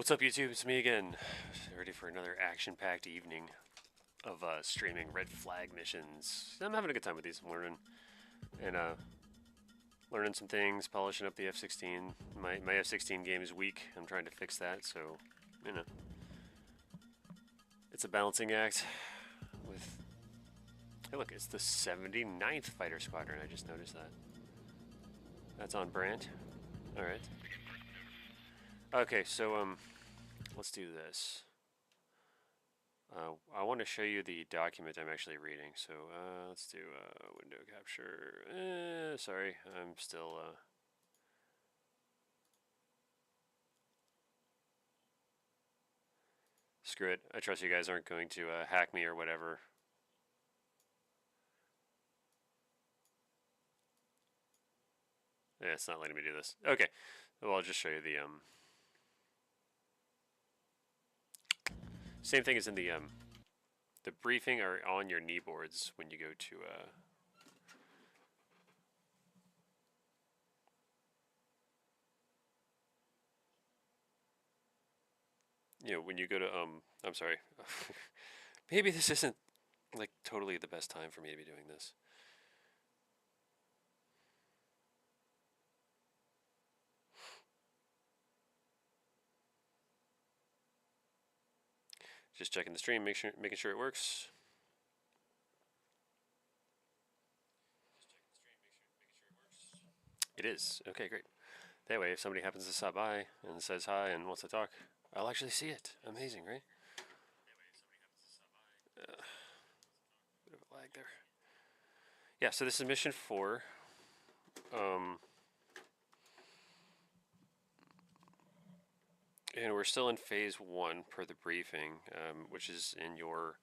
What's up, YouTube? It's me again, ready for another action-packed evening of streaming red flag missions. I'm having a good time with these. I'm learning and learning some things, polishing up the F-16. My F-16 game is weak. I'm trying to fix that, so you know, it's a balancing act. With hey, look, it's the 79th Fighter Squadron. I just noticed that. That's on brand. All right. Okay, so let's do this. I want to show you the document I'm actually reading. So let's do window capture. Sorry, I'm still. Screw it. I trust you guys aren't going to hack me or whatever. Yeah, it's not letting me do this. Okay, well I'll just show you the same thing as in the briefing are on your kneeboards when you go to when you go to I'm sorry. Maybe this isn't like totally the best time for me to be doing this. Just checking the stream, making sure it works. It is. Okay, great. That way, if somebody happens to stop by and says hi and wants to talk, I'll actually see it. Amazing, right? Bit of a lag there. Yeah, so this is mission 4. And we're still in phase 1 per the briefing, which is in your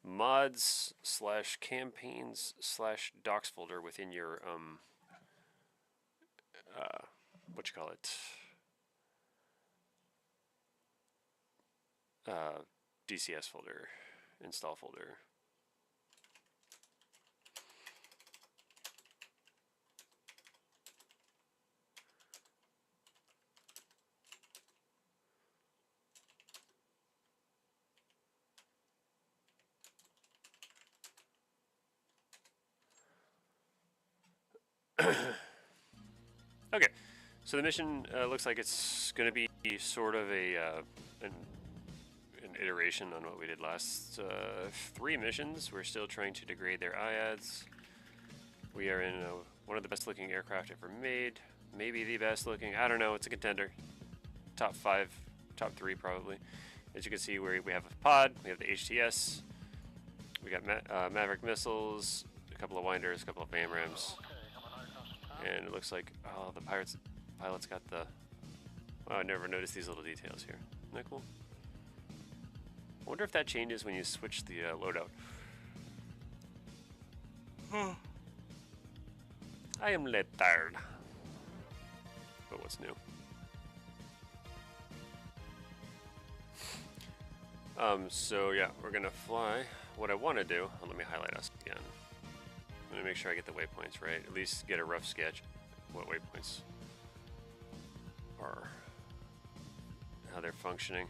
mods / campaigns / docs folder within your what you call it, DCS folder, install folder. Okay, so the mission looks like it's going to be sort of an iteration on what we did last 3 missions. We're still trying to degrade their IADs. We are in one of the best looking aircraft ever made. Maybe the best looking. I don't know. It's a contender. Top 5, top 3 probably. As you can see, we have a pod. We have the HTS. We got Maverick missiles, a couple of winders, a couple of AMRAAMs. And it looks like, oh, the pilot's got the... Oh, I never noticed these little details here. Isn't that cool? I wonder if that changes when you switch the loadout. I am tired. But what's new? So yeah, we're gonna fly. What I want to do, let me highlight us again. I'm gonna make sure I get the waypoints right. At least get a rough sketch of what waypoints are, how they're functioning.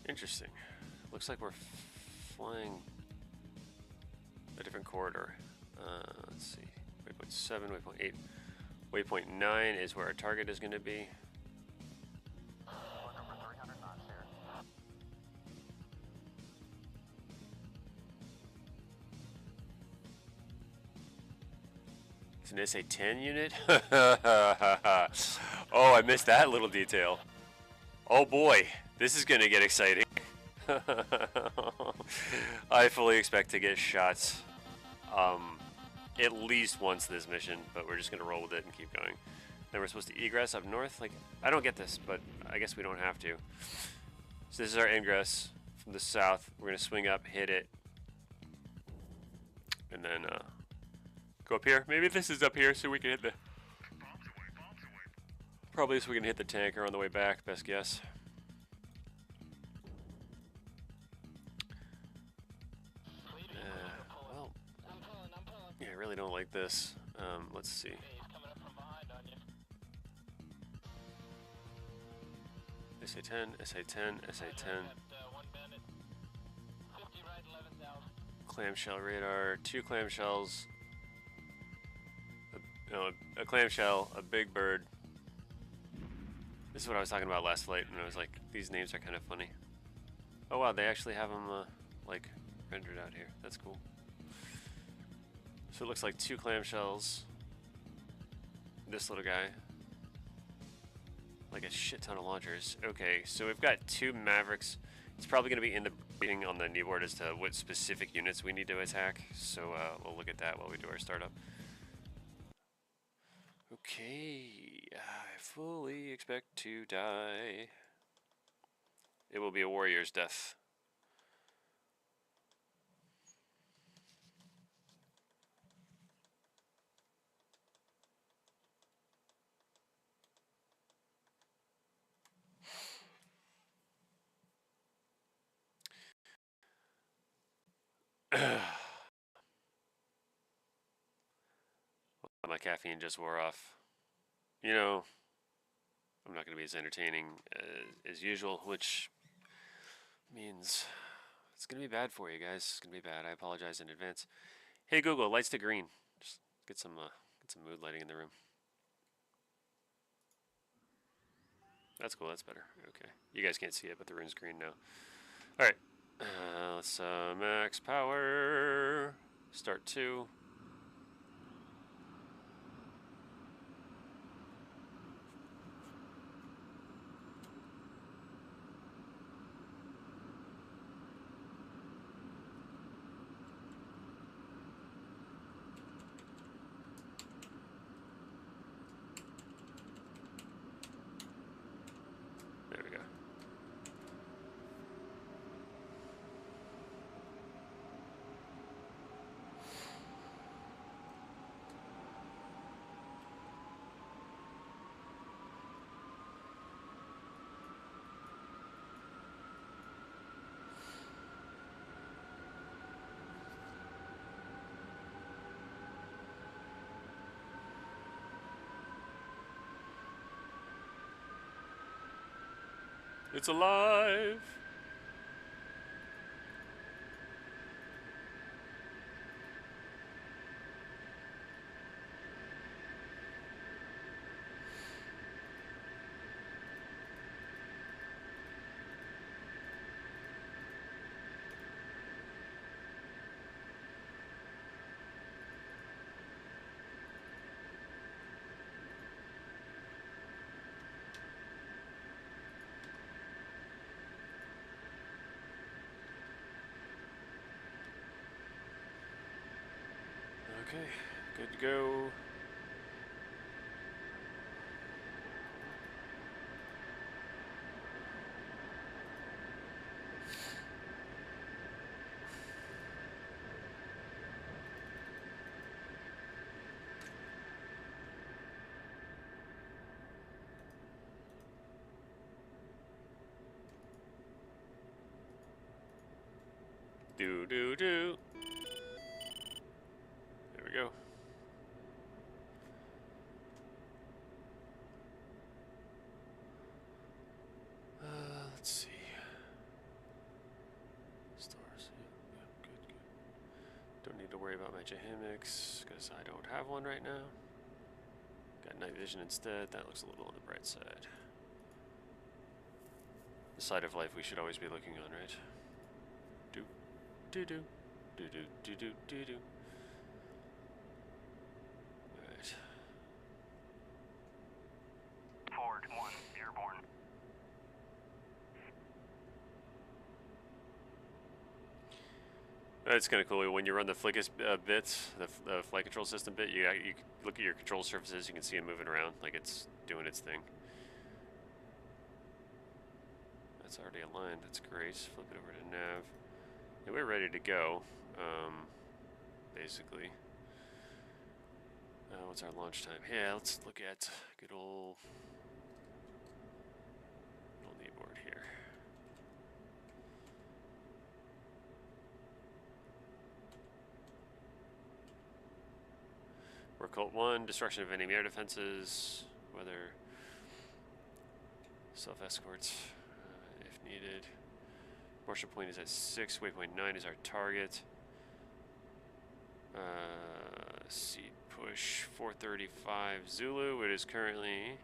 Interesting. Looks like we're flying a different corridor. Let's see. Waypoint 7, waypoint 8. Waypoint 9 is where our target is going to be. It's an SA-10 unit? Oh, I missed that little detail. Oh boy, this is going to get exciting. I fully expect to get shots at least once this mission, but we're just going to roll with it and keep going. Then we're supposed to egress up north. Like, I don't get this, but I guess we don't have to. So this is our ingress from the south. We're going to swing up, hit it, and then go up here. Maybe this is up here so we can hit the... Probably so we can hit the tanker on the way back, best guess. at this. Let's see. SA-10, SA-10, SA-10. Clamshell radar, 2 clamshells. A clamshell, a big bird. This is what I was talking about last flight, and I was like, these names are kind of funny. Oh wow, they actually have them like rendered out here. That's cool. So it looks like 2 clamshells. This little guy. Like a shit ton of launchers. Okay, so we've got 2 Mavericks. It's probably going to be in the briefing on the kneeboard as to what specific units we need to attack. So we'll look at that while we do our startup. Okay, I fully expect to die. It will be a warrior's death. My caffeine just wore off. You know, I'm not going to be as entertaining as usual, which means it's going to be bad for you guys. It's going to be bad. I apologize in advance. Hey Google, lights to green. Just get some mood lighting in the room. That's cool. That's better. Okay. You guys can't see it, but the room's green now. All right. Let's max power. Start 2. There we go. It's alive! Okay, good to go. Do. There we go. Let's see. Stars. Yeah, good. Don't need to worry about my Jahamics because I don't have one right now. Got night vision instead. That looks a little on the bright side. The side of life we should always be looking on, right? Do. Alright. Forward 1, airborne. It's kind of cool when you run the Flickus bits, the flight control system bit. You look at your control surfaces. You can see it moving around like it's doing its thing. That's already aligned. That's great. Flip it over to nav. And we're ready to go. Basically. What's our launch time? Yeah, let's look at good old kneeboard here. We're Colt 1, destruction of enemy air defenses, weather, self-escorts, if needed. Marshal point is at 6, waypoint 9 is our target. Seat push 435 Zulu. It is currently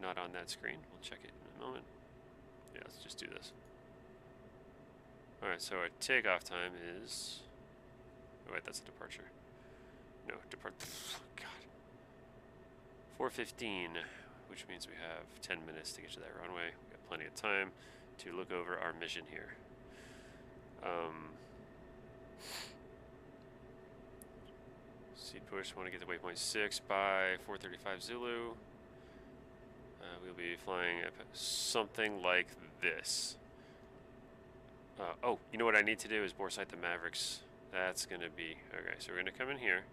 not on that screen. We'll check it in a moment. Yeah, let's just do this. Alright, so our takeoff time is... Oh wait, that's a departure. No, God. 4:15, which means we have 10 minutes to get to that runway. We've got plenty of time to look over our mission here. Seat push, want to get to waypoint 6 by 435 Zulu. We'll be flying something like this. Oh, you know what I need to do is bore sight the Mavericks. That's going to be... Okay, so we're going to come in here.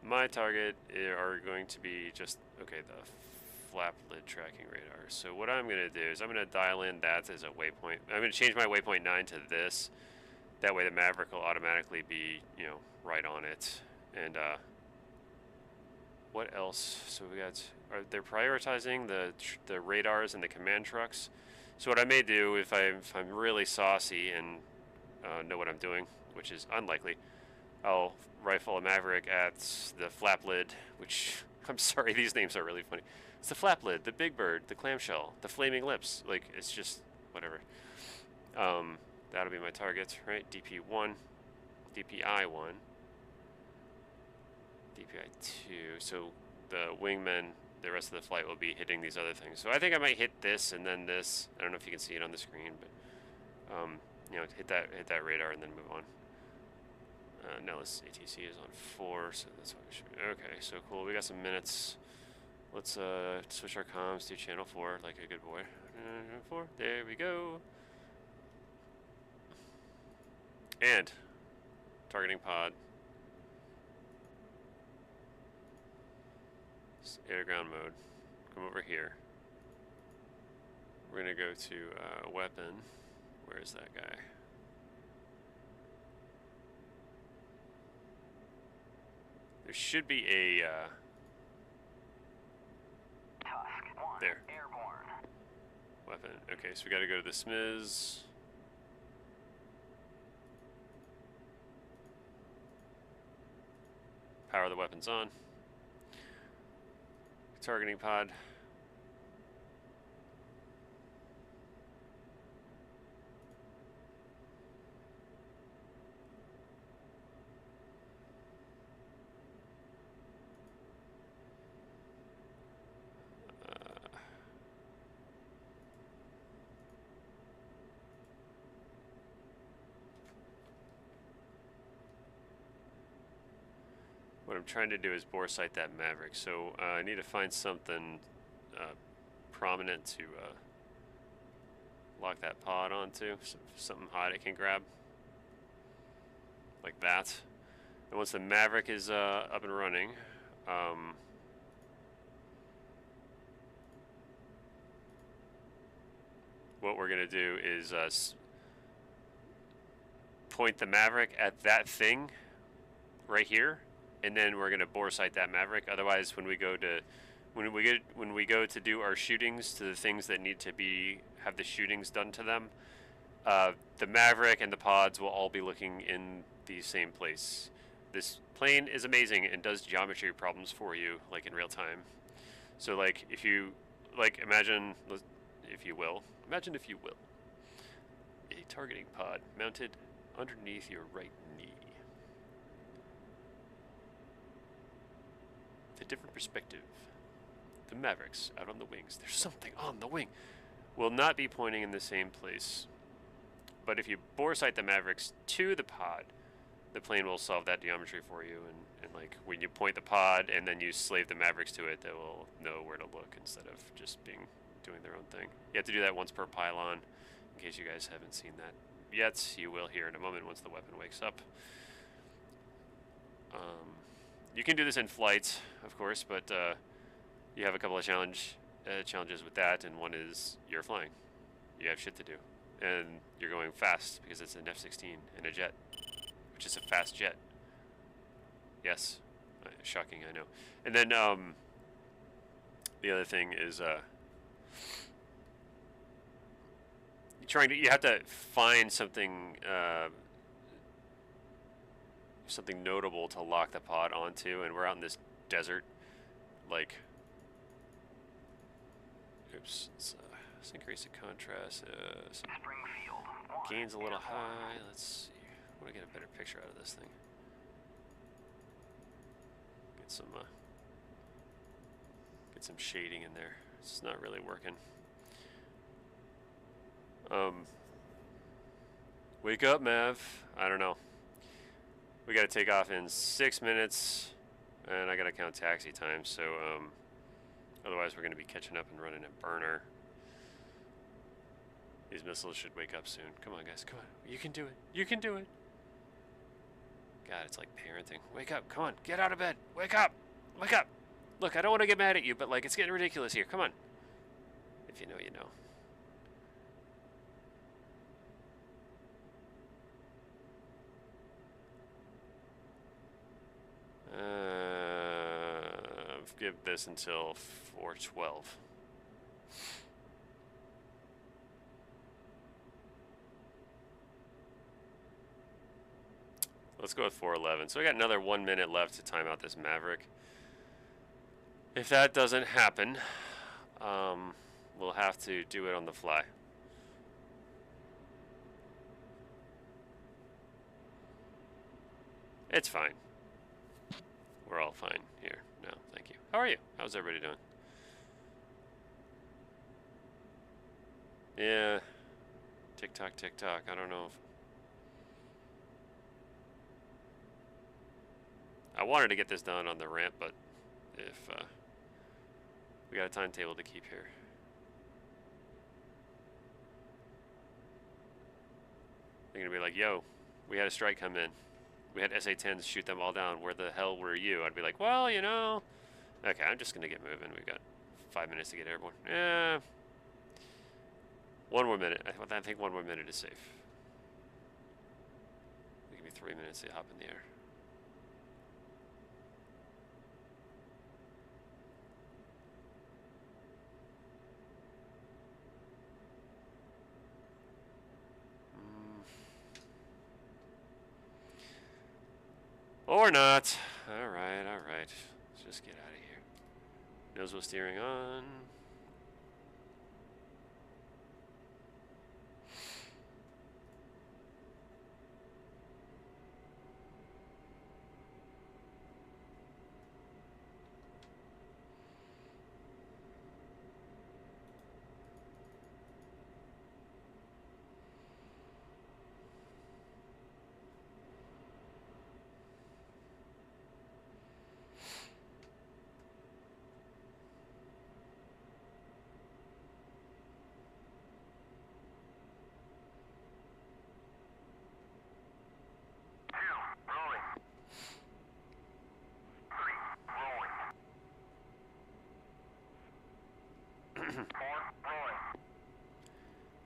My target are going to be just... Okay, the flap lid tracking radar. So what I'm going to do is I'm going to dial in that as a waypoint. I'm going to change my waypoint 9 to this. That way the Maverick will automatically be, you know, right on it. And what else? So we got... They're prioritizing the radars and the command trucks. So what I may do, if I'm really saucy and know what I'm doing, which is unlikely, I'll rifle a Maverick at the flap lid, which, I'm sorry, these names are really funny. It's the flap lid, the big bird, the clamshell, the flaming lips. Like, it's just, whatever. That'll be my target, right? DP1, DPI1, DPI2. So the wingmen, the rest of the flight will be hitting these other things. So I think I might hit this and then this. I don't know if you can see it on the screen, but you know, hit that radar and then move on. Now this ATC is on 4, so that's what we should. Okay, so cool. We got some minutes. Let's switch our comms to channel 4, like a good boy. 4. There we go. And targeting pod. Air-to-ground mode. Come over here. We're gonna go to weapon. Where is that guy? There should be a there. Airborne. Weapon. Okay, so we gotta go to the SMIS. Power the weapons on. Targeting pod. What I'm trying to do is bore sight that Maverick, so I need to find something prominent to lock that pod onto, something hot it can grab, like that. And once the Maverick is up and running, what we're going to do is point the Maverick at that thing right here, and then we're going to bore sight that Maverick. Otherwise, when we go to do our shootings to the things that need to have the shootings done to them, the Maverick and the pods will all be looking in the same place. This plane is amazing and does geometry problems for you, like in real time. So, like, if you imagine if you will, a targeting pod mounted underneath your right knee. With a different perspective, the Mavericks out on the wings, there's something on the wing, will not be pointing in the same place. But if you bore sight the Mavericks to the pod, the plane will solve that geometry for you, and like when you point the pod and then you slave the Mavericks to it, they will know where to look instead of just doing their own thing. You have to do that once per pylon, in case you guys haven't seen that yet. You will here in a moment once the weapon wakes up. You can do this in flight, of course, but you have a couple of challenges with that, and one is you're flying. You have shit to do, and you're going fast because it's an F-16 and a jet, which is a fast jet. Yes. Shocking, I know. And then the other thing is you have to find something something notable to lock the pod onto, and we're out in this desert. Like, oops, let's increase the contrast. Springfield. Gain's a little high. Let's see. I want to get a better picture out of this thing. Get some shading in there. It's not really working. Wake up, Mav. I don't know. We got to take off in 6 minutes, and I got to count taxi time. So otherwise, we're going to be catching up and running a burner. These missiles should wake up soon. Come on, guys. Come on. You can do it. You can do it. God, it's like parenting. Wake up. Come on. Get out of bed. Wake up. Wake up. Look, I don't want to get mad at you, but, like, it's getting ridiculous here. Come on. If you know, you know. Give this until 4:12. Let's go with 4:11. So we got another 1 minute left to time out this Maverick. If that doesn't happen, we'll have to do it on the fly. It's fine. We're all fine here. No, thank you. How are you? How's everybody doing? Yeah. TikTok, TikTok. I don't know if... I wanted to get this done on the ramp, but if we got a timetable to keep here. They're gonna be like, yo, we had a strike come in. We had SA-10s shoot them all down. Where the hell were you? I'd be like, well, you know. Okay, I'm just gonna get moving. We've got 5 minutes to get airborne. Yeah. 1 more minute. I think 1 more minute is safe. Give me 3 minutes to hop in the air. Or not. Alright, alright. Let's just get out of here. Nose wheel steering on.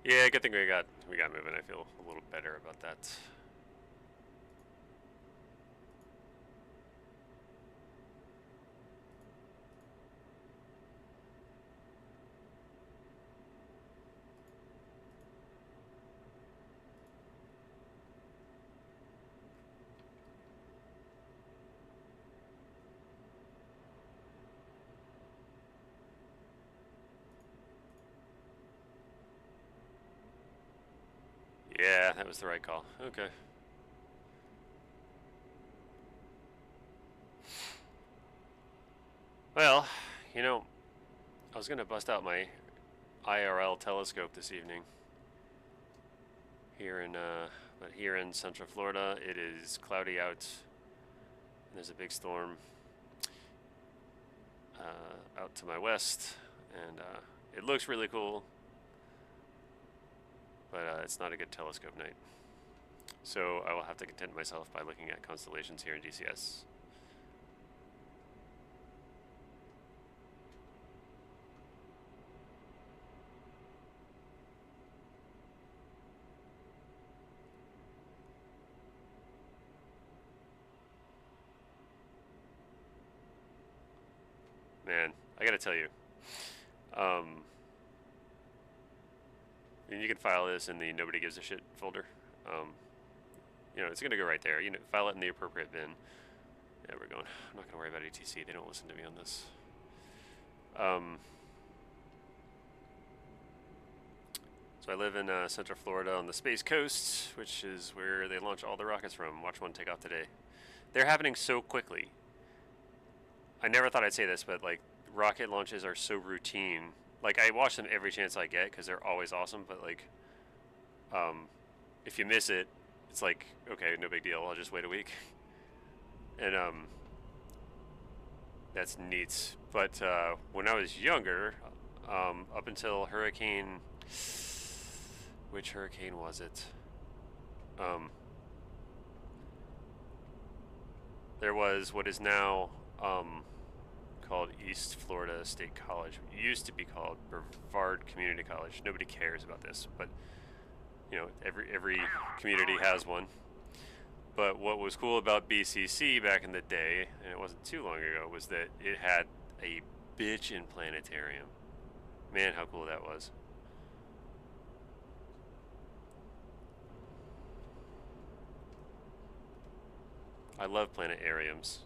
Yeah, good thing we got moving. I feel a little better about that. Yeah, that was the right call. Okay. Well, you know, I was gonna bust out my IRL telescope this evening. But here in Central Florida, it is cloudy out. There's a big storm out to my west, and it looks really cool. But it's not a good telescope night. So I will have to content myself by looking at constellations here in DCS. man, I gotta tell you. And you can file this in the nobody gives a shit folder. You know, it's gonna go right there. You know, file it in the appropriate bin. Yeah, we're going. I'm not gonna worry about ATC. They don't listen to me on this. So I live in Central Florida on the Space Coast, which is where they launch all the rockets from. Watch one take off today. They're happening so quickly. I never thought I'd say this, but like rocket launches are so routine. Like I watch them every chance I get because they're always awesome. But like, if you miss it, it's like okay, no big deal. I'll just wait a week. And that's neat. But when I was younger, up until Hurricane. Which hurricane was it? There was what is now called East Florida State College. It used to be called Brevard Community College. Nobody cares about this, but you know, every community has one. But what was cool about BCC back in the day, and it wasn't too long ago, was that it had a bitchin' planetarium. Man, how cool that was. I love planetariums.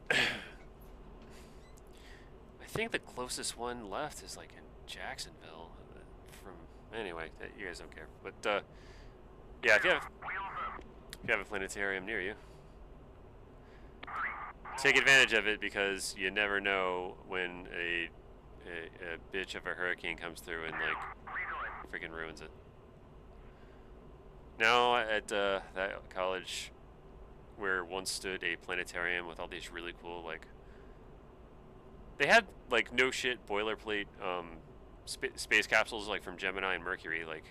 I think the closest one left is like in Jacksonville. Anyway, you guys don't care. But yeah, if you have a planetarium near you, take advantage of it because you never know when a bitch of a hurricane comes through and like freaking ruins it. Now at that college where once stood a planetarium with all these really cool, like, they had like no shit boilerplate space capsules like from Gemini and Mercury, like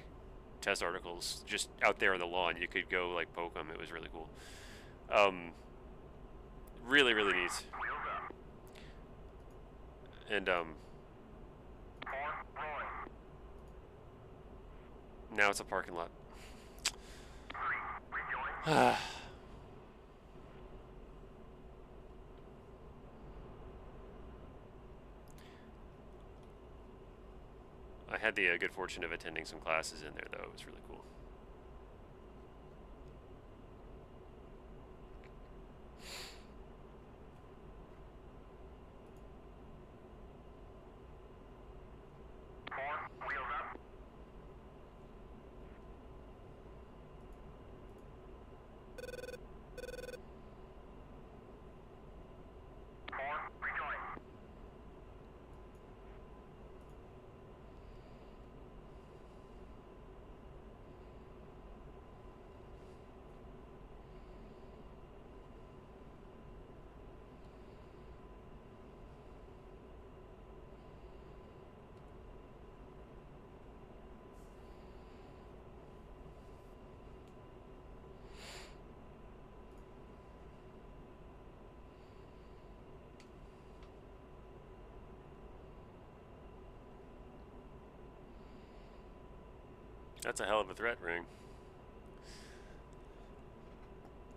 test articles just out there on the lawn. You could go like poke them. It was really cool. Really, really neat. And now it's a parking lot. I had the good fortune of attending some classes in there, though. It was really cool. That's a hell of a threat ring.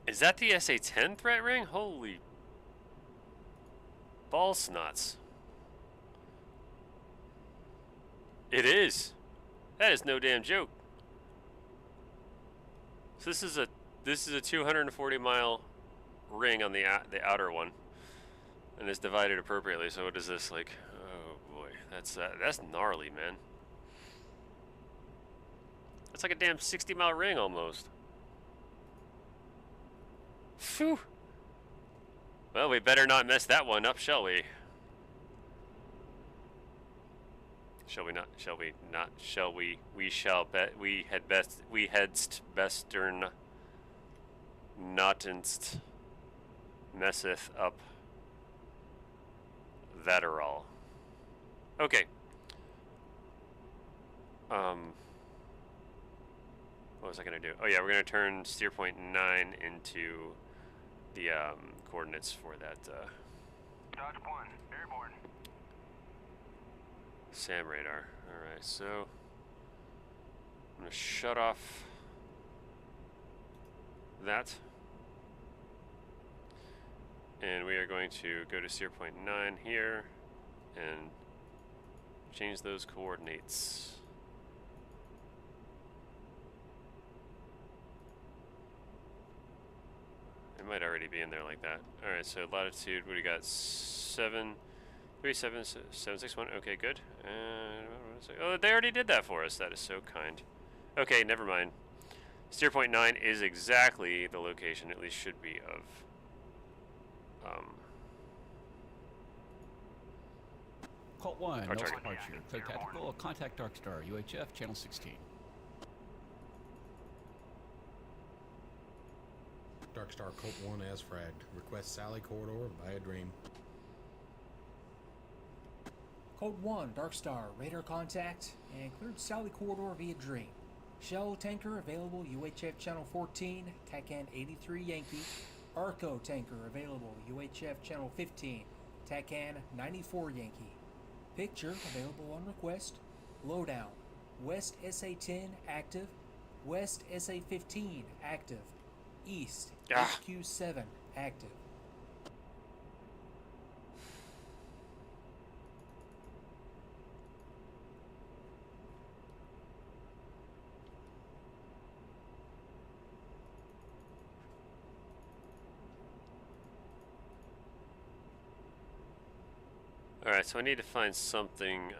Is that the SA-10 threat ring? Holy ball snots. It is. That is no damn joke. So this is a 240-mile ring on the outer one, and it's divided appropriately. So what is this like? Oh boy, that's gnarly, man. It's like a damn 60-mile ring almost. Phew. Well, we better not mess that one up, shall we? Shall we not? Shall we not? Shall we? We shall bet. We hadst bestern notenst messeth up thatterall. Okay. What was I gonna do? Oh yeah, we're gonna turn steer point 9 into the coordinates for that. Dodge 1, airborne. SAM radar. Alright, so I'm gonna shut off that. And we are going to go to 0.9 here and change those coordinates. It might already be in there like that. Alright, so latitude, what do we got? 73761. Okay, good. Oh, they already did that for us. That is so kind. Okay, never mind. 0.9 is exactly the location, at least should be, of Colt 1, no target. departure. Clear tactical, contact Dark Star, UHF, channel 16. Dark Star Colt 1 as fragged. Request Sally corridor by a dream. Code 1, Dark Star, radar contact, and cleared Sally corridor via Dream. Shell tanker available, UHF channel 14, TACAN 83 Yankee. Arco tanker available, UHF channel 15, TACAN 94 Yankee. Picture available on request. Lowdown, West SA-10 active, West SA-15 active, East HQ-7 active. Alright, so I need to find something,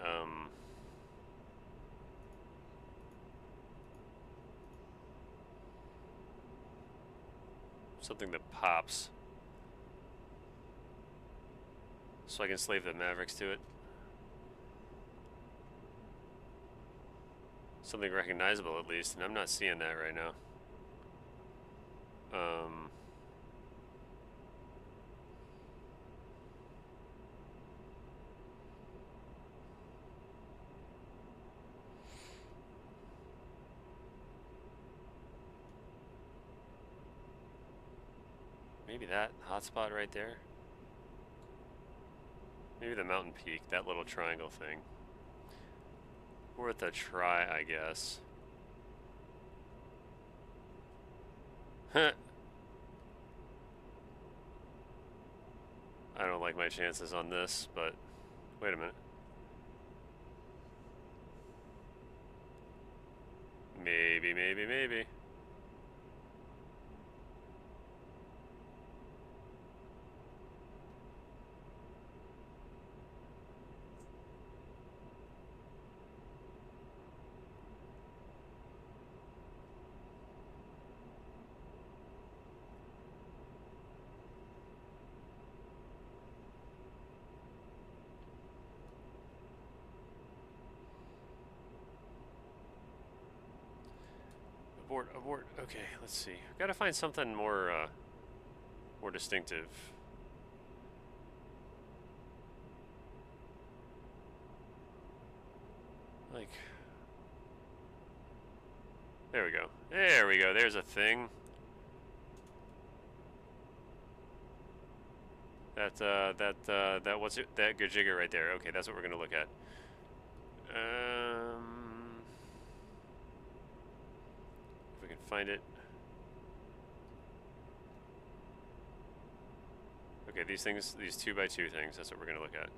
something that pops. So I can slave the Mavericks to it. Something recognizable at least, and I'm not seeing that right now. Maybe that hotspot right there. Maybe the mountain peak, that little triangle thing. Worth a try, I guess. Huh. I don't like my chances on this, but wait a minute. Maybe, maybe, maybe. Abort, abort. Okay, let's see. I've got to find something more, more distinctive. Like, there we go. There we go. There's a thing. That what's it? That good jigger right there. Okay, that's what we're gonna look at. If we can find it. Okay, these things, these 2x2 things, that's what we're gonna look at.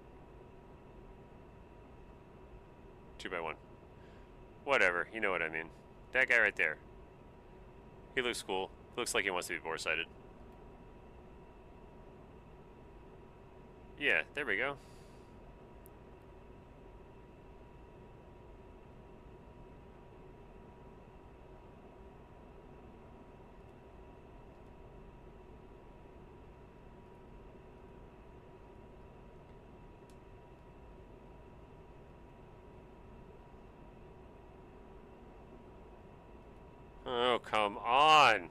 2x1. Whatever, you know what I mean. That guy right there. He looks cool. Looks like he wants to be bore-sighted. Yeah, there we go. Oh, come on.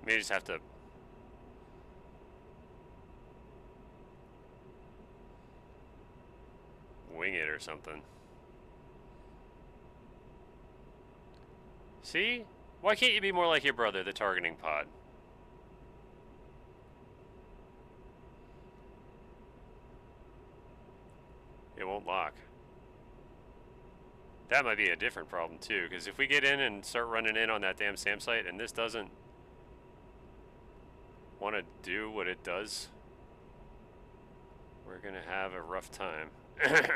May just have to wing it or something. See? Why can't you be more like your brother, the targeting pod? It won't lock. That might be a different problem too, because if we get in and start running in on that damn SAM site and this doesn't want to do what it does, we're gonna have a rough time. 30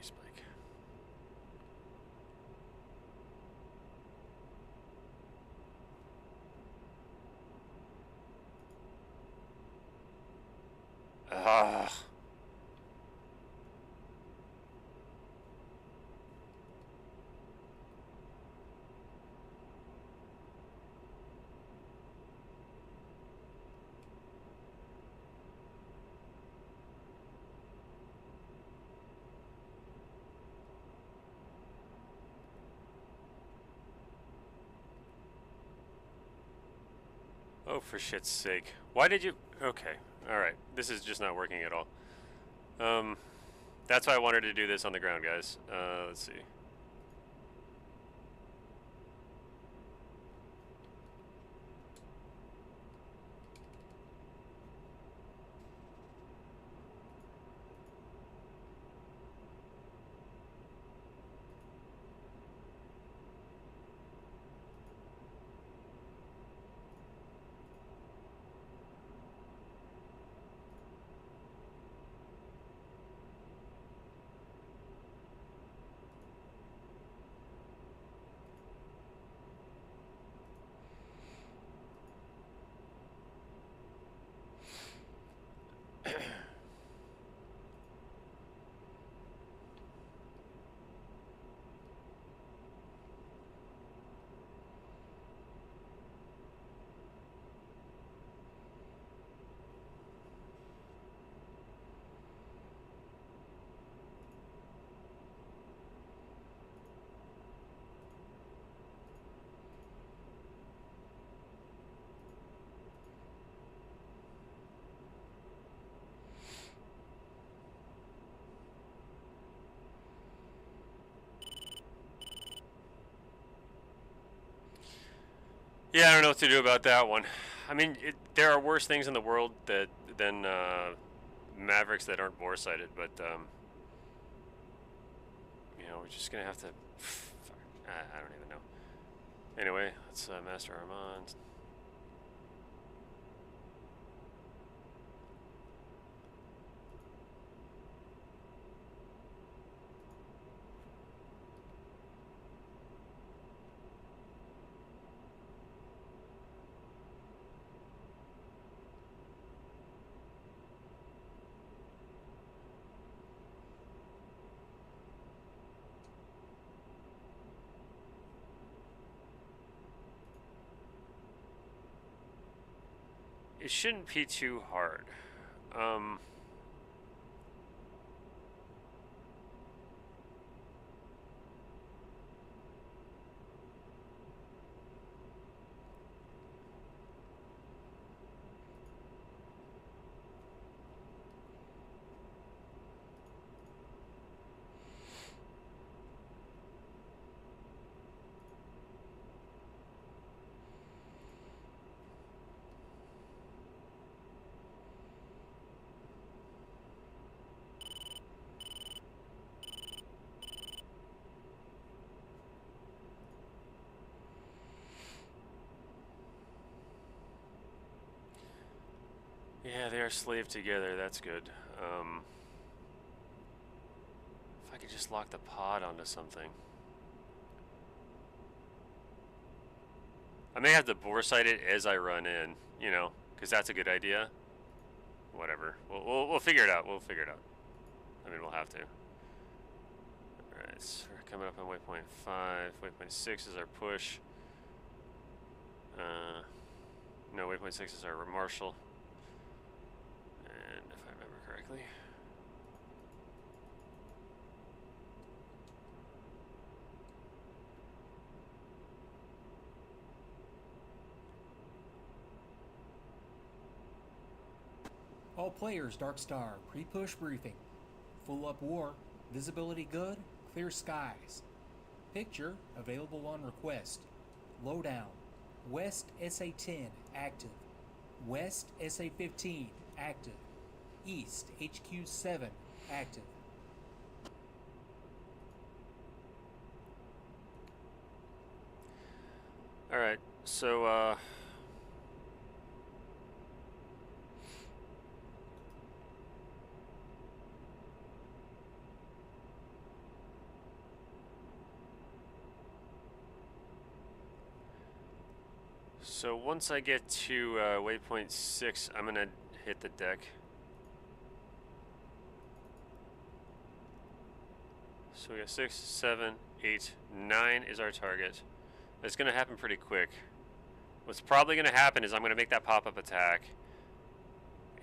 spike. Ah. Oh, for shit's sake. Why did you... Okay. Alright. This is just not working at all. That's why I wanted to do this on the ground, guys. Let's see. Yeah, I don't know what to do about that one. I mean, there are worse things in the world than Mavericks that aren't bore-sighted, but you know, we're just gonna have to. I don't even know. Anyway, let's master Armand. It shouldn't be too hard. Yeah, they are slaved together. That's good. If I could just lock the pod onto something. I may have to bore sight it as I run in, you know, because that's a good idea. Whatever. We'll figure it out. We'll figure it out. I mean, we'll have to. Alright, so we're coming up on waypoint 5. Waypoint 6 is our push. No, waypoint 6 is our marshal. And if I remember correctly. All players, Dark Star, pre-push briefing. Full up war. Visibility good, clear skies. Picture available on request. Lowdown. West SA-10 active. West SA-15 active. East HQ-7 active. Alright, so so once I get to waypoint 6, I'm gonna hit the deck. So we got 6, 7, 8, 9 is our target. It's gonna happen pretty quick. What's probably gonna happen is I'm gonna make that pop-up attack,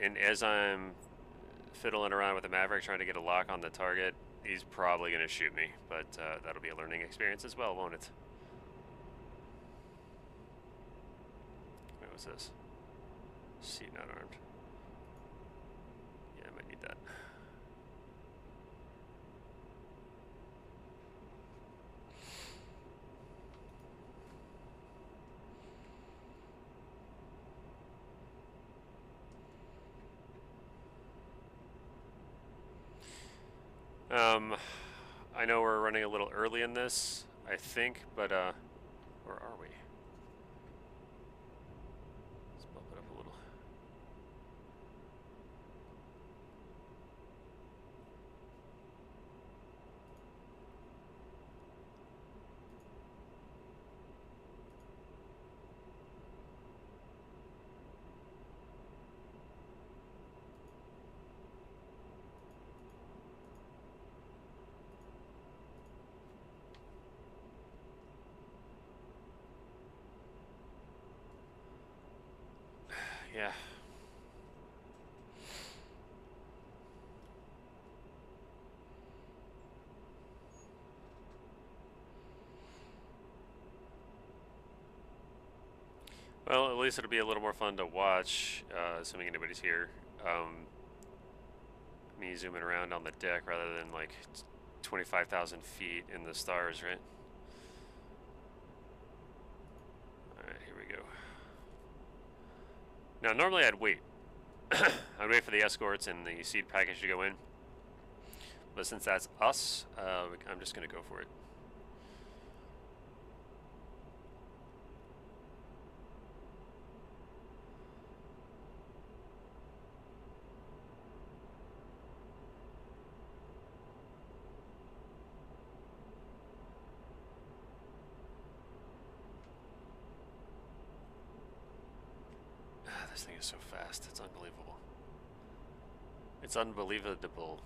and as I'm fiddling around with the Maverick trying to get a lock on the target, he's probably gonna shoot me, but that'll be a learning experience as well, won't it? Wait, what's this? Seat not armed. Yeah, I might need that. I know we're running a little early in this, I think, but where are we? Let's bump it up a little. Yeah. Well, at least it'll be a little more fun to watch, assuming anybody's here. Me zooming around on the deck rather than like 25,000 feet in the stars, right? Alright, here we go. Now, normally I'd wait. I'd wait for the escorts and the seed package to go in. But since that's us, I'm just going to go for it. This thing is so fast, it's unbelievable. It's unbelievable.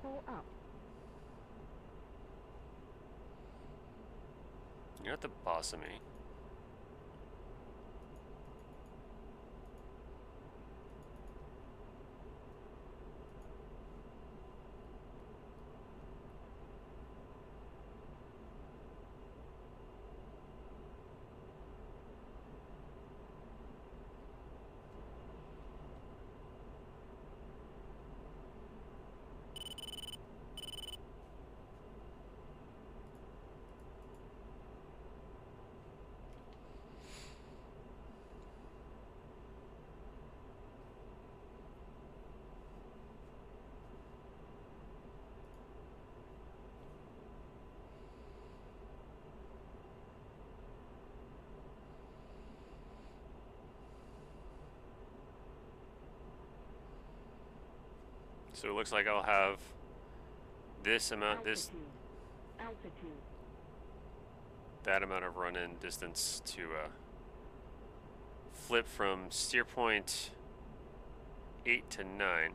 Pull up. You're not the boss of me. So it looks like I'll have this amount, Altitude. that amount of run-in distance to flip from steer point 8 to 9.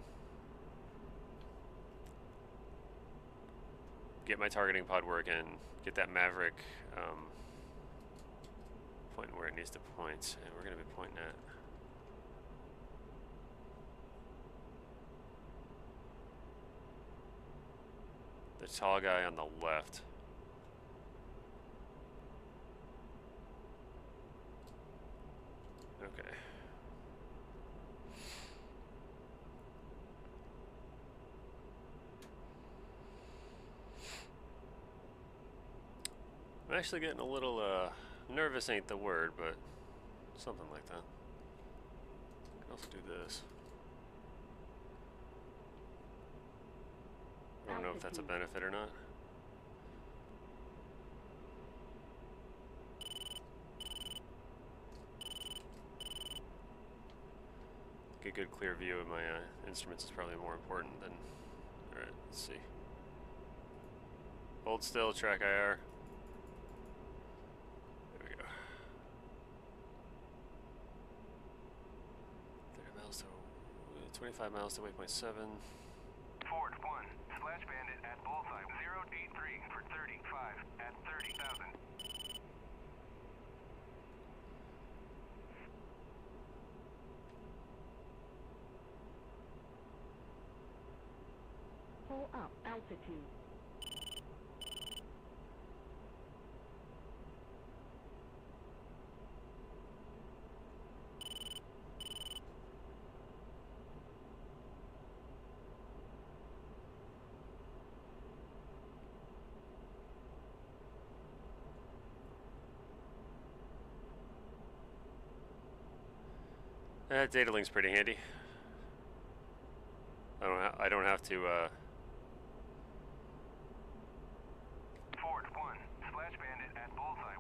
Get my targeting pod working, get that Maverick pointing where it needs to point, and we're going to be pointing at tall guy on the left. Okay. I'm actually getting a little nervous ain't the word, but something like that. I can also do this. I don't know if that's a benefit or not. Get a good clear view of my instruments is probably more important than... Alright, let's see. Hold still, track IR. There we go. 30 miles to... 25 miles to waypoint 7. Ford 1, slash bandit at bullseye 083 for 35 at 30,000. Pull up altitude. Data link's pretty handy. I don't have to Ford 1, slash bandit at bullseye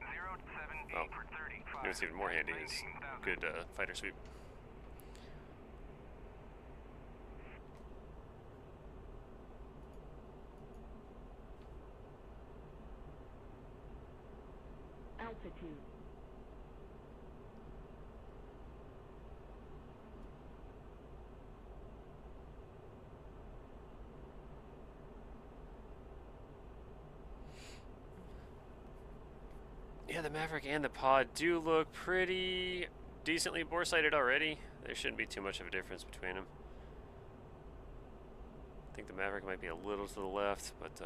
078 for 35. What's even more handy is a good fighter sweep. Altitude. Yeah, the Maverick and the Pod do look pretty decently bore-sighted already. There shouldn't be too much of a difference between them. I think the Maverick might be a little to the left, but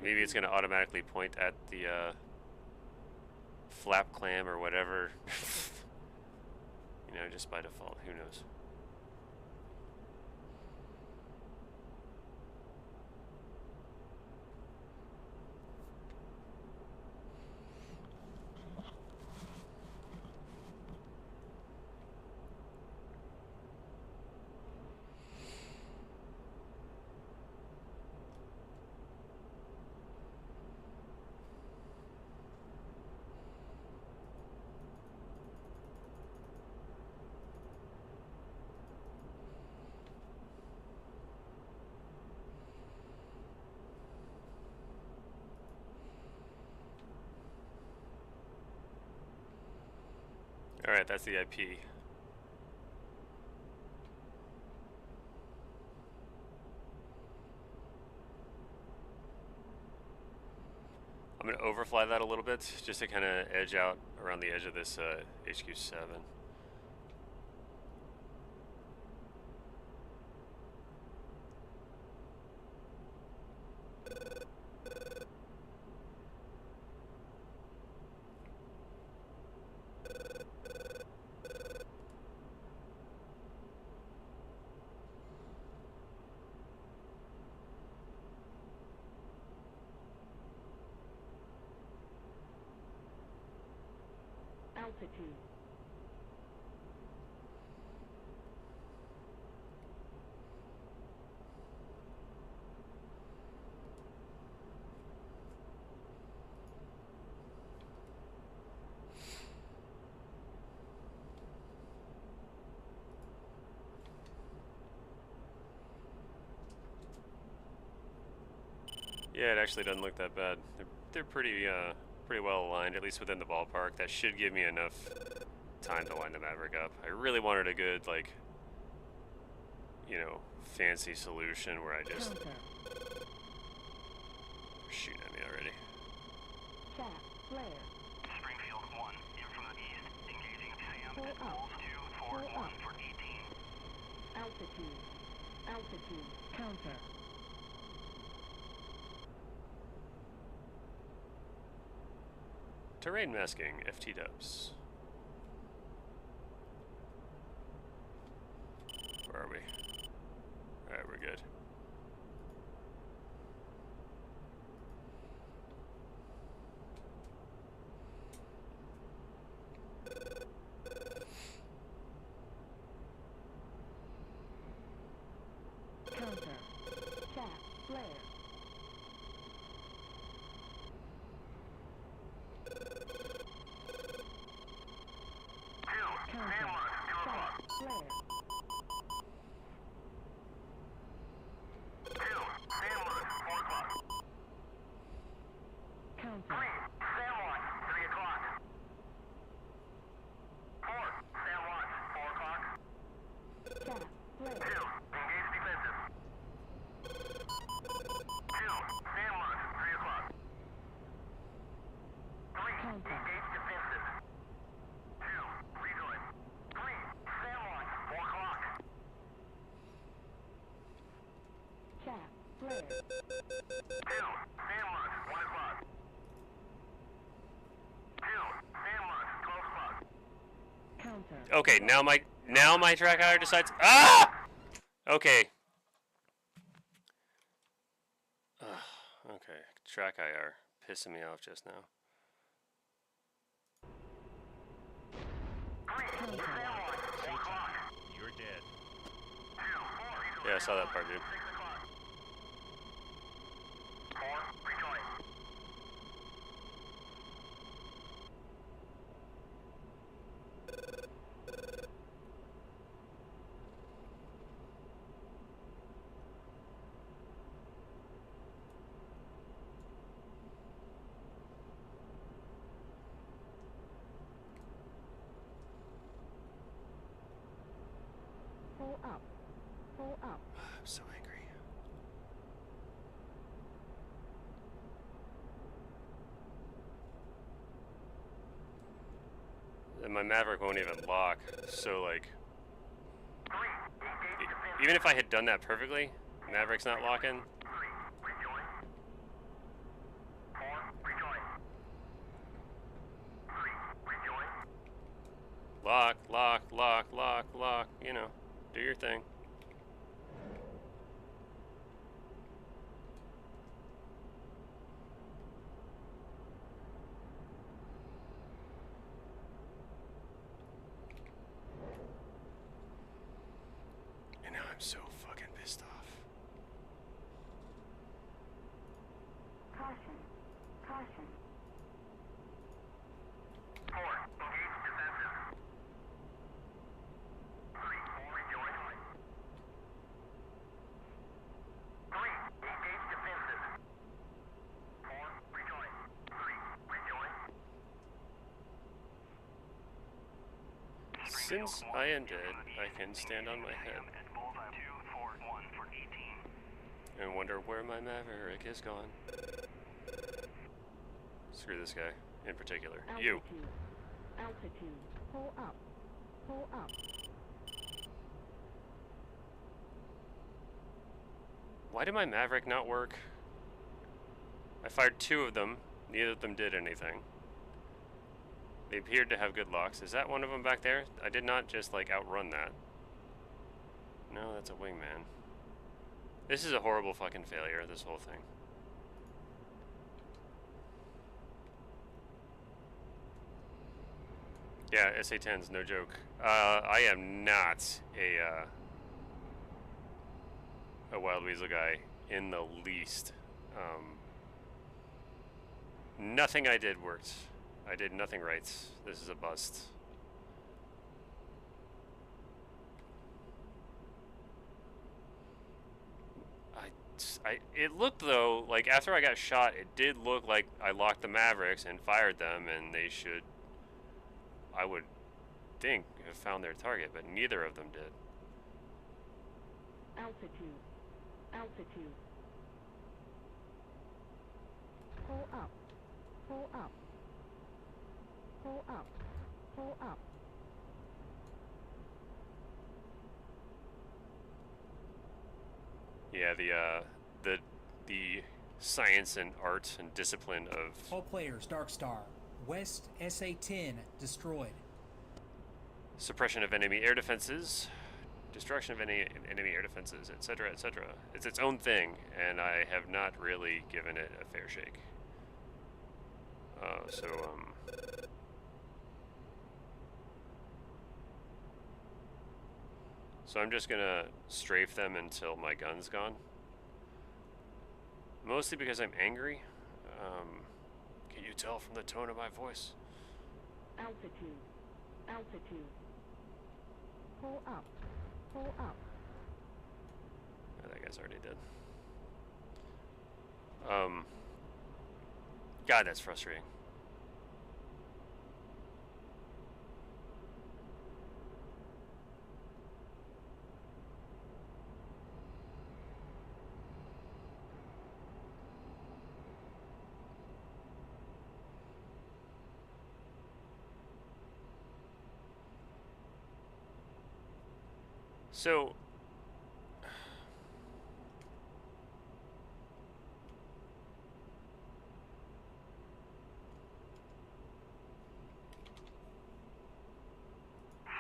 maybe it's going to automatically point at the flap clam or whatever. You know, just by default. Who knows? Alright, that's the IP. I'm going to overfly that a little bit, just to kind of edge out around the edge of this HQ7. Altitude. Yeah, it actually doesn't look that bad. They're pretty well aligned, at least within the ballpark. That should give me enough time to line the Maverick up. I really wanted a good, like, you know, fancy solution where I just... Counter. They're shooting at me already. Chaff. Flare. Springfield 1, in from the east, engaging SAM Pull at up. Bulls 2, Ford Pull 1 up. for 18. Altitude. Altitude. Counter. terrain masking, FT dubs. Where are we? Alright, we're good. Counter. Chaff. Flare. Counter. Chaff. Flare. Counter. Chaff. Flare. Counter. Chaff. Flare. Counter. Okay, now my track IR decides. Ah! Okay. Ugh, okay, track IR pissing me off just now. You're dead. Yeah, I saw that part, dude. Pull up. Pull up. I'm so angry. And my Maverick won't even lock, so like, even if I had done that perfectly, Maverick's not locking. Lock, lock, lock, lock, lock, you know, do your thing. And now I'm so fucking pissed off. Caution. Caution. Since I am dead, I can stand on my head and wonder where my Maverick is gone. Screw this guy in particular. You. Altitude. Pull up. Pull up. Why did my Maverick not work? I fired 2 of them. Neither of them did anything. They appeared to have good locks. Is that one of them back there? I did not just like outrun that. No, that's a wingman. This is a horrible fucking failure, this whole thing. Yeah, SA-10's no joke. I am not a Wild Weasel guy in the least. Nothing I did worked. I did nothing right. This is a bust. It looked though, like after I got shot, it did look like I locked the Mavericks and fired them, and they should, I would think, have found their target, but neither of them did. Altitude. Altitude. Pull up. Pull up. Pull up. Pull up. Yeah, the science and art and discipline of All players, Dark Star. West SA-10 destroyed. Suppression of enemy air defenses. Destruction of any enemy air defenses, etc., etc. It's its own thing, and I have not really given it a fair shake. So I'm just gonna strafe them until my gun's gone. Mostly because I'm angry. Can you tell from the tone of my voice? Altitude. Altitude. Pull up. Pull up. Oh, that guy's already dead. God, that's frustrating. So,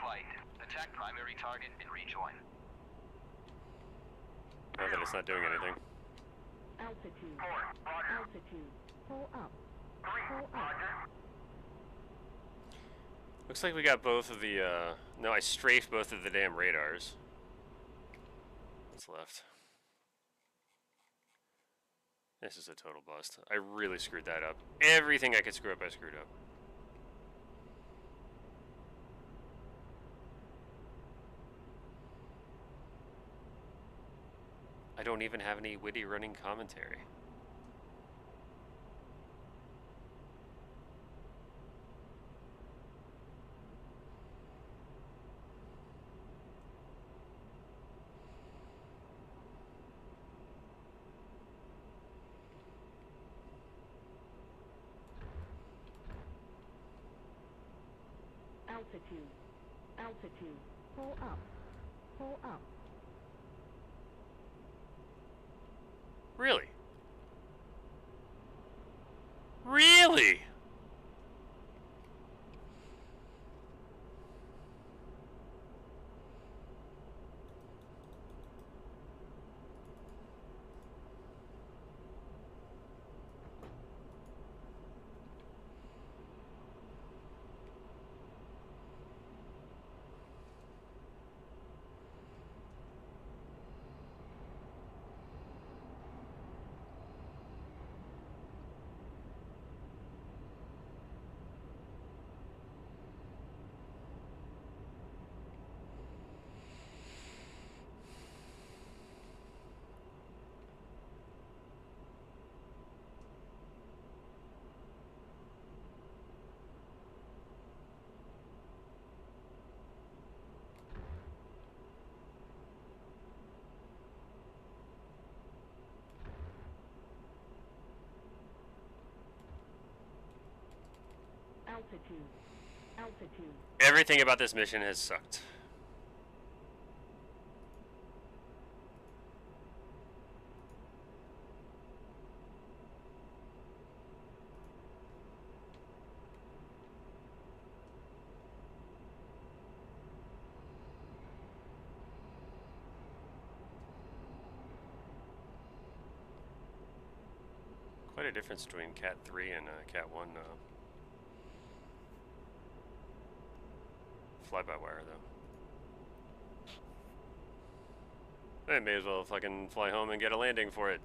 Flight. Attack primary target and rejoin. now that it's not doing anything. Altitude. 4, roger. Altitude. Pull up. 3, Pull up. roger. Looks like we got both of the, no, I strafed both of the damn radars. What's left? This is a total bust. I really screwed that up. Everything I could screw up, I screwed up. I don't even have any witty running commentary. Altitude. Altitude. Pull up. Pull up. Really? Really? Altitude. Altitude. Everything about this mission has sucked. Quite a difference between Cat 3 and Cat 1 fly-by-wire, though. I may as well fucking fly home and get a landing for it.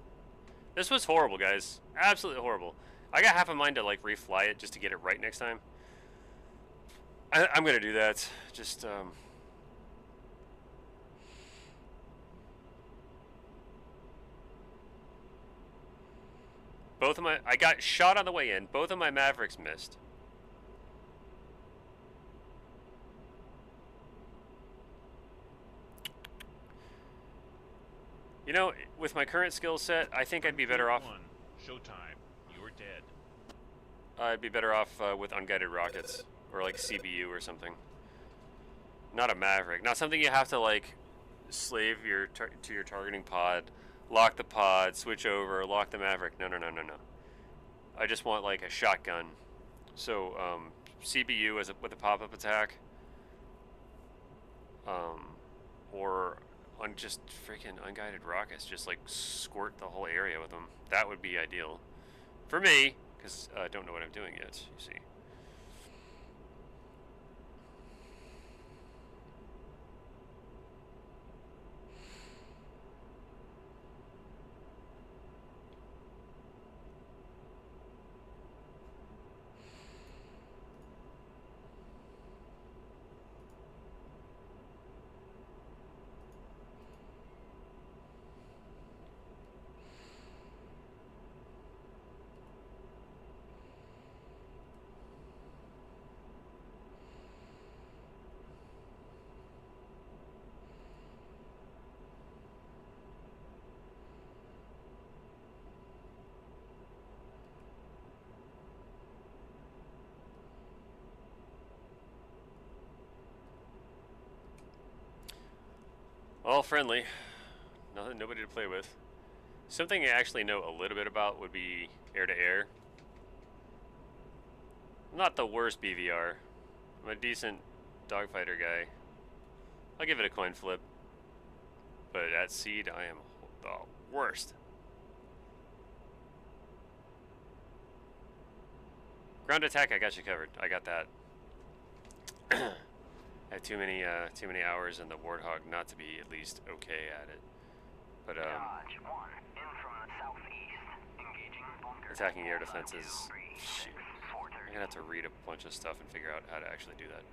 This was horrible, guys. Absolutely horrible. I got half a mind to, like, refly it just to get it right next time. I'm gonna do that. Just, both of my... I got shot on the way in. Both of my Mavericks missed. You know, with my current skill set, I think I'd be better off... Showtime. You're dead. I'd be better off with unguided rockets. Or, like, CBU or something. Not a Maverick. Not something you have to, like, slave to your targeting pod, lock the pod, switch over, lock the Maverick. No, no, no, no, no. I just want, like, a shotgun So CBU as with a pop-up attack, or on just freaking unguided rockets, just like squirt the whole area with them. That would be ideal for me, because I don't know what I'm doing yet. You see. All friendly. Nothing, nobody to play with. Something I actually know a little bit about would be air-to-air. I'm not the worst BVR. I'm a decent dogfighter guy. I'll give it a coin flip. But at seed, I am the worst. Ground attack, I got you covered. I got that. I have too many hours in the Warthog not to be at least okay at it. But Dodge 1 in from the southeast. Engaging bunker. attacking air defense is shit. 430. I'm gonna have to read a bunch of stuff and figure out how to actually do that.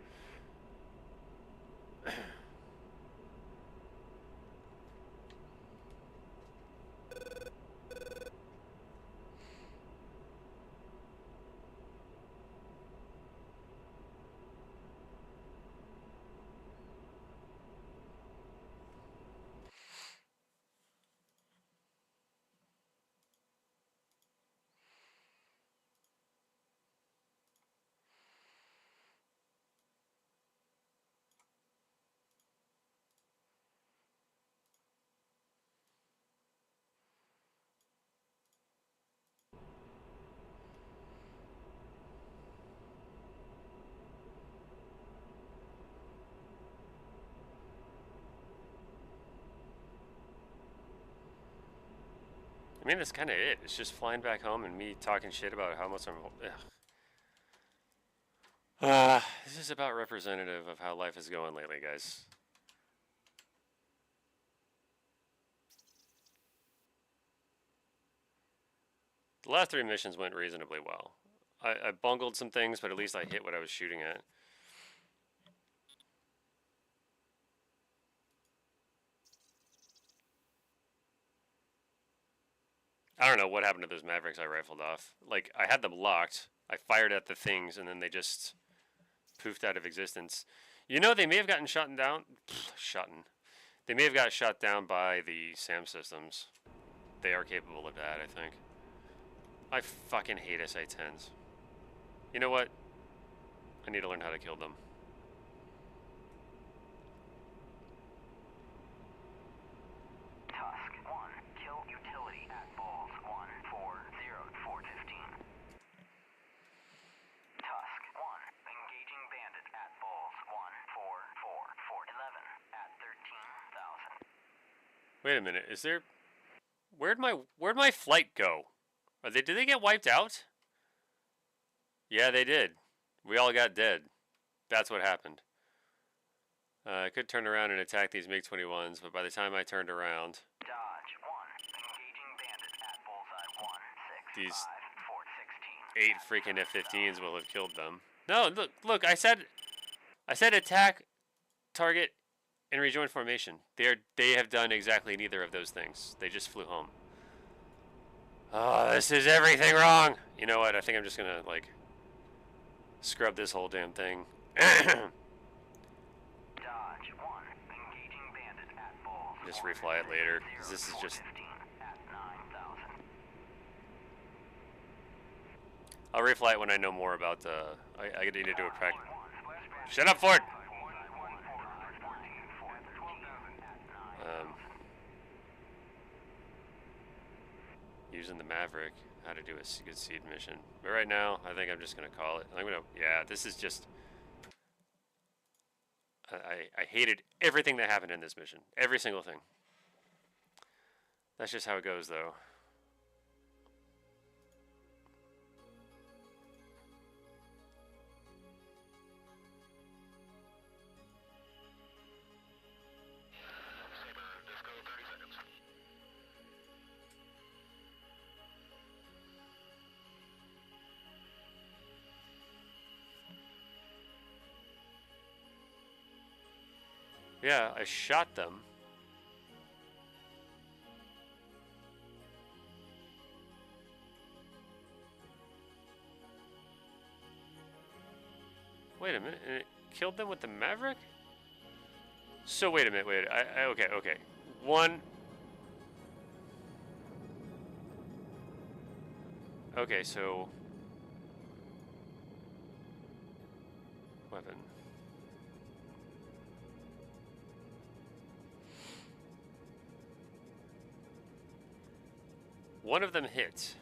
I mean, that's kind of it. It's just flying back home and me talking shit about how much I'm. This is about representative of how life is going lately, guys. The last 3 missions went reasonably well. I bungled some things, but at least I hit what I was shooting at. I don't know what happened to those Mavericks I rifled off. Like, I had them locked. I fired at the things, and then they just poofed out of existence. You know, they may have gotten shot down. They may have got shot down by the SAM systems. They are capable of that, I think. I fucking hate SI-10s. You know what? I need to learn how to kill them. Tusk 1. Kill utility at balls 140-415. Tusk 1. Engaging bandit at balls 144-411 at 13,000. Wait a minute. Is there... Where'd my flight go? Did they get wiped out? Yeah, they did. We all got dead. That's what happened. I could turn around and attack these MiG-21s, but by the time I turned around... Dodge 1. Engaging bandit at bullseye 165 These 416. 8 freaking F-15s will have killed them. No, look, I said attack, target, and rejoin formation. They have done exactly neither of those things. They just flew home. Oh, this is everything wrong. You know what? I think I'm just gonna like scrub this whole damn thing. Dodge 1. Engaging bandit at balls. Just refly it later, 'cause this is just... at 9,000. I'll refly it when I know more about I need to do a practice. Shut up, Ford! using the Maverick how to do a good seed mission. But right now, I think I'm just gonna call it. Yeah, this is just. I hated everything that happened in this mission. Every single thing. That's just how it goes, though. Yeah, I shot them. Wait a minute, and it killed them with the Maverick? So wait a minute, okay. One. Okay, so. Weapon. One of them hit.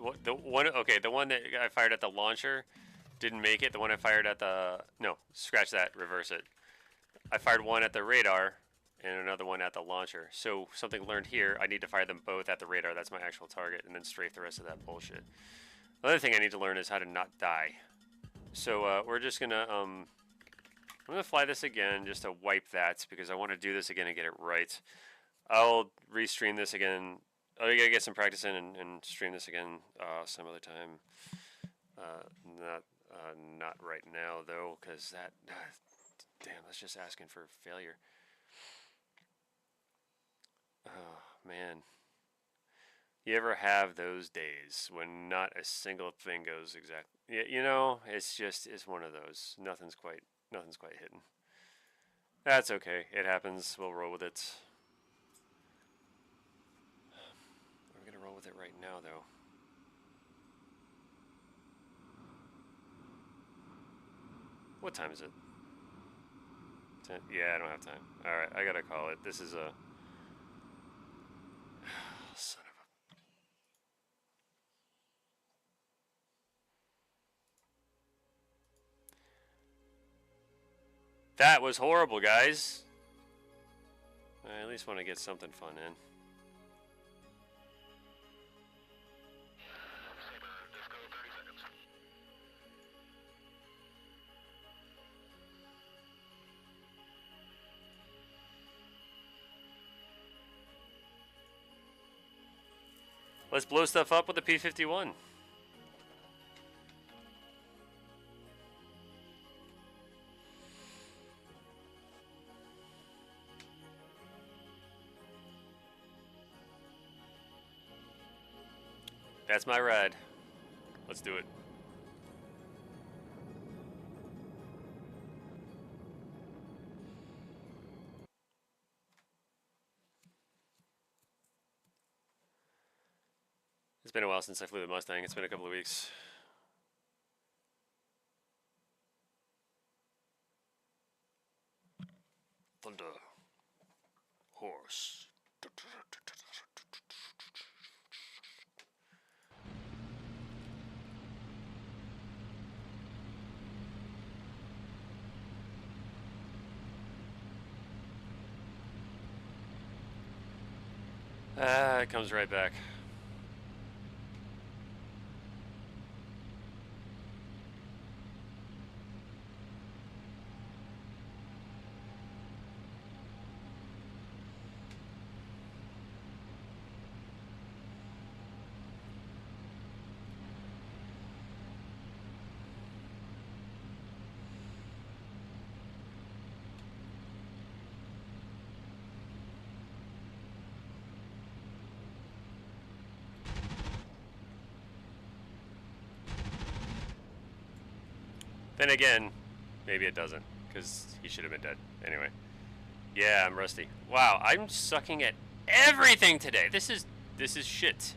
What, the one? Okay, the one that I fired at the launcher didn't make it. The one I fired at the scratch that, reverse it. I fired one at the radar and another one at the launcher. So something learned here. I need to fire them both at the radar. That's my actual target, and then strafe the rest of that bullshit. Another thing I need to learn is how to not die. So we're just gonna I'm gonna fly this again just to wipe that because I want to do this again and get it right. I'll restream this again. I gotta get some practice in and stream this again some other time. Not right now though, because that damn, that's just asking for failure. Oh man, you ever have those days when not a single thing goes exactly? Yeah, you know, it's one of those. Nothing's quite hitting. That's okay. It happens. We'll roll with it. We're gonna roll with it right now, though. What time is it? 10? Yeah, I don't have time. All right, I gotta call it. This is a son of a. That was horrible, guys. I at least want to get something fun in. Let's blow stuff up with the P-51. That's my ride. Let's do it. It's been a while since I flew the Mustang. It's been a couple of weeks. Thunder. Horse. It comes right back. Then again, maybe it doesn't, because he should have been dead. Anyway. Yeah, I'm rusty. Wow, I'm sucking at everything today. This is shit.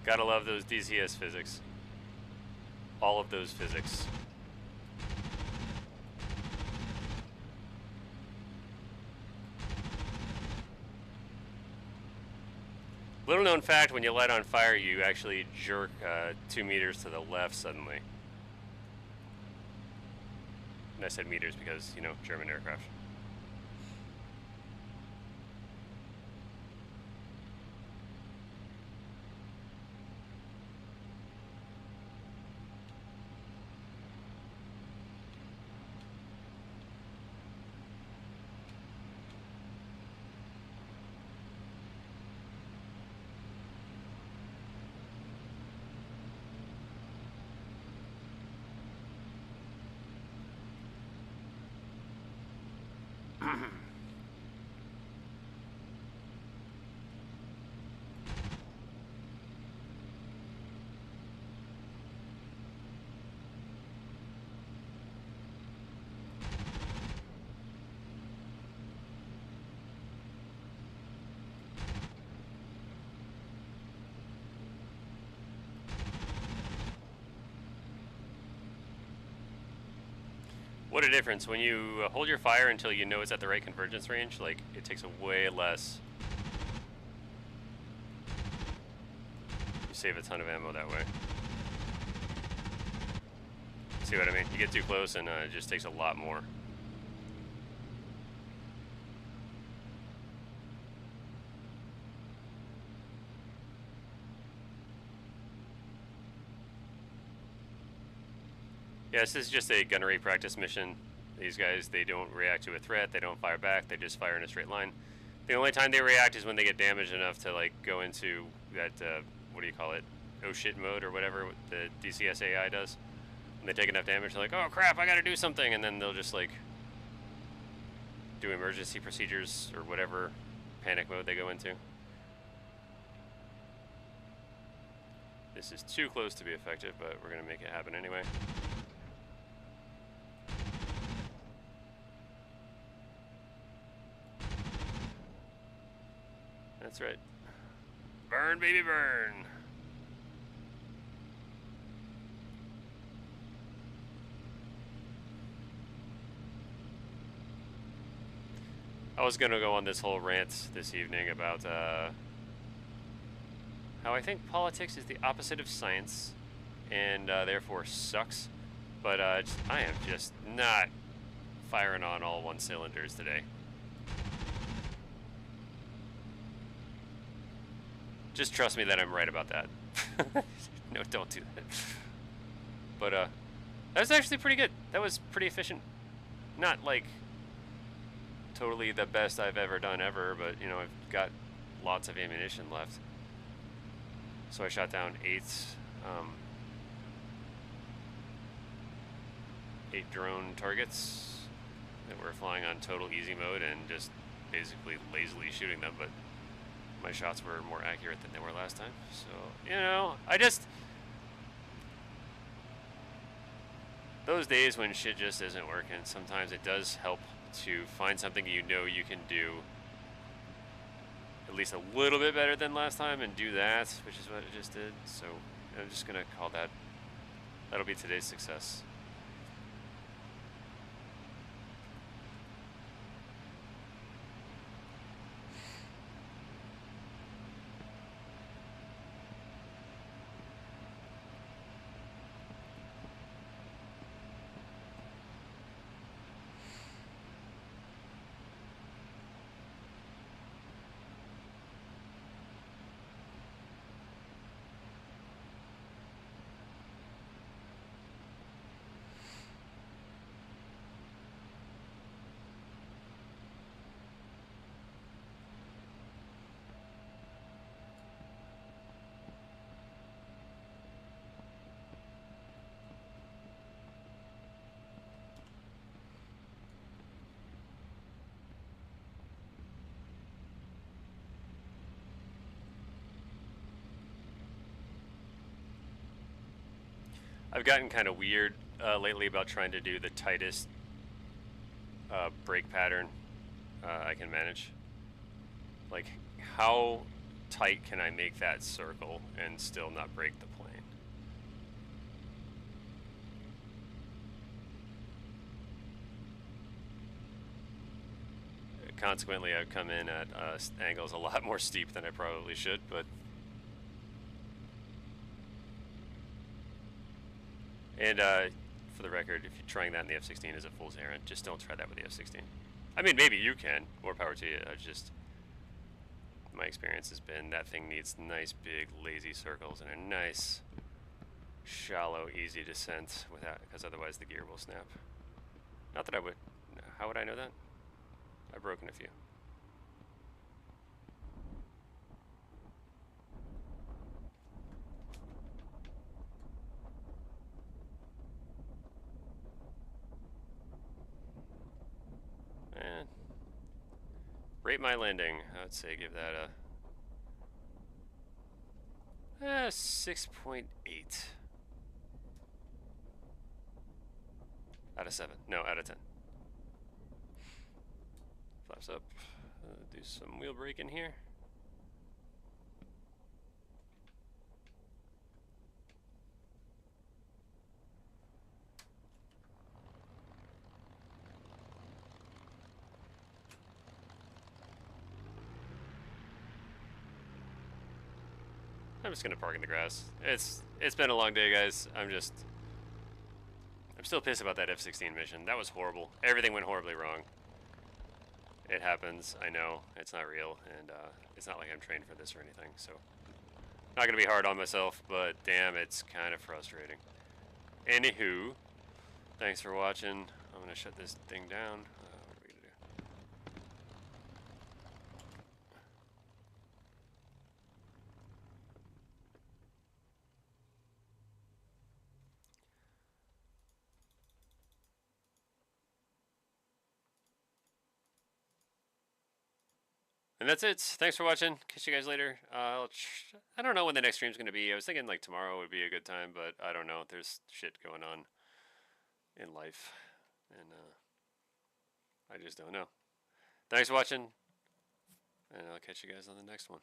Gotta love those DCS physics. All of those physics. Little known fact, when you light on fire, you actually jerk 2 meters to the left suddenly. And I said meters because, you know, German aircraft. What a difference. When you hold your fire until you know it's at the right convergence range, like, it takes way less. You save a ton of ammo that way. See what I mean? You get too close and it just takes a lot more. Yeah, this is just a gunnery practice mission. These guys, they don't react to a threat, they don't fire back, they just fire in a straight line. The only time they react is when they get damaged enough to, like, go into that, what do you call it, oh shit mode or whatever the DCS AI does. When they take enough damage, they're like, oh crap, I gotta do something, and then they'll just, like, do emergency procedures or whatever panic mode they go into. This is too close to be effective, but we're gonna make it happen anyway. That's right. Burn, baby, burn. I was gonna go on this whole rant this evening about how I think politics is the opposite of science and therefore sucks. But I am just not firing on all one cylinders today. Just trust me that I'm right about that. No, don't do that. But that was actually pretty good. That was pretty efficient. Not like totally the best I've ever done ever, but you know, I've got lots of ammunition left. So I shot down 8 drone targets that were flying on total easy mode and just basically lazily shooting them, but my shots were more accurate than they were last time. So, you know, those days when shit just isn't working, sometimes it does help to find something you know you can do at least a little bit better than last time and do that, which is what it just did. So I'm just gonna call that'll be today's success. I've gotten kind of weird lately about trying to do the tightest brake pattern I can manage. Like, how tight can I make that circle and still not break the plane? Consequently, I've come in at angles a lot more steep than I probably should, but... And for the record, if you're trying that in the F-16 as a fool's errand, just don't try that with the F-16. I mean, maybe you can. More power to you. My experience has been that thing needs nice, big, lazy circles and a nice, shallow, easy descent without, because otherwise the gear will snap. Not that I would. How would I know that? I've broken a few. Rate my landing. I would say give that a 6.8 out of 7. No, out of 10. Flaps up. Do some wheel braking here. I'm just gonna park in the grass. It's been a long day, guys. I'm still pissed about that F-16 mission. That was horrible. Everything went horribly wrong. It happens. I know it's not real, and it's not like I'm trained for this or anything. So, not gonna be hard on myself, but damn, it's kind of frustrating. Anywho, thanks for watching. I'm gonna shut this thing down. What are we gonna do? And that's it. Thanks for watching. Catch you guys later. I don't know when the next stream's going to be. I was thinking like tomorrow would be a good time, but I don't know. There's shit going on in life, and I just don't know. Thanks for watching, and I'll catch you guys on the next one.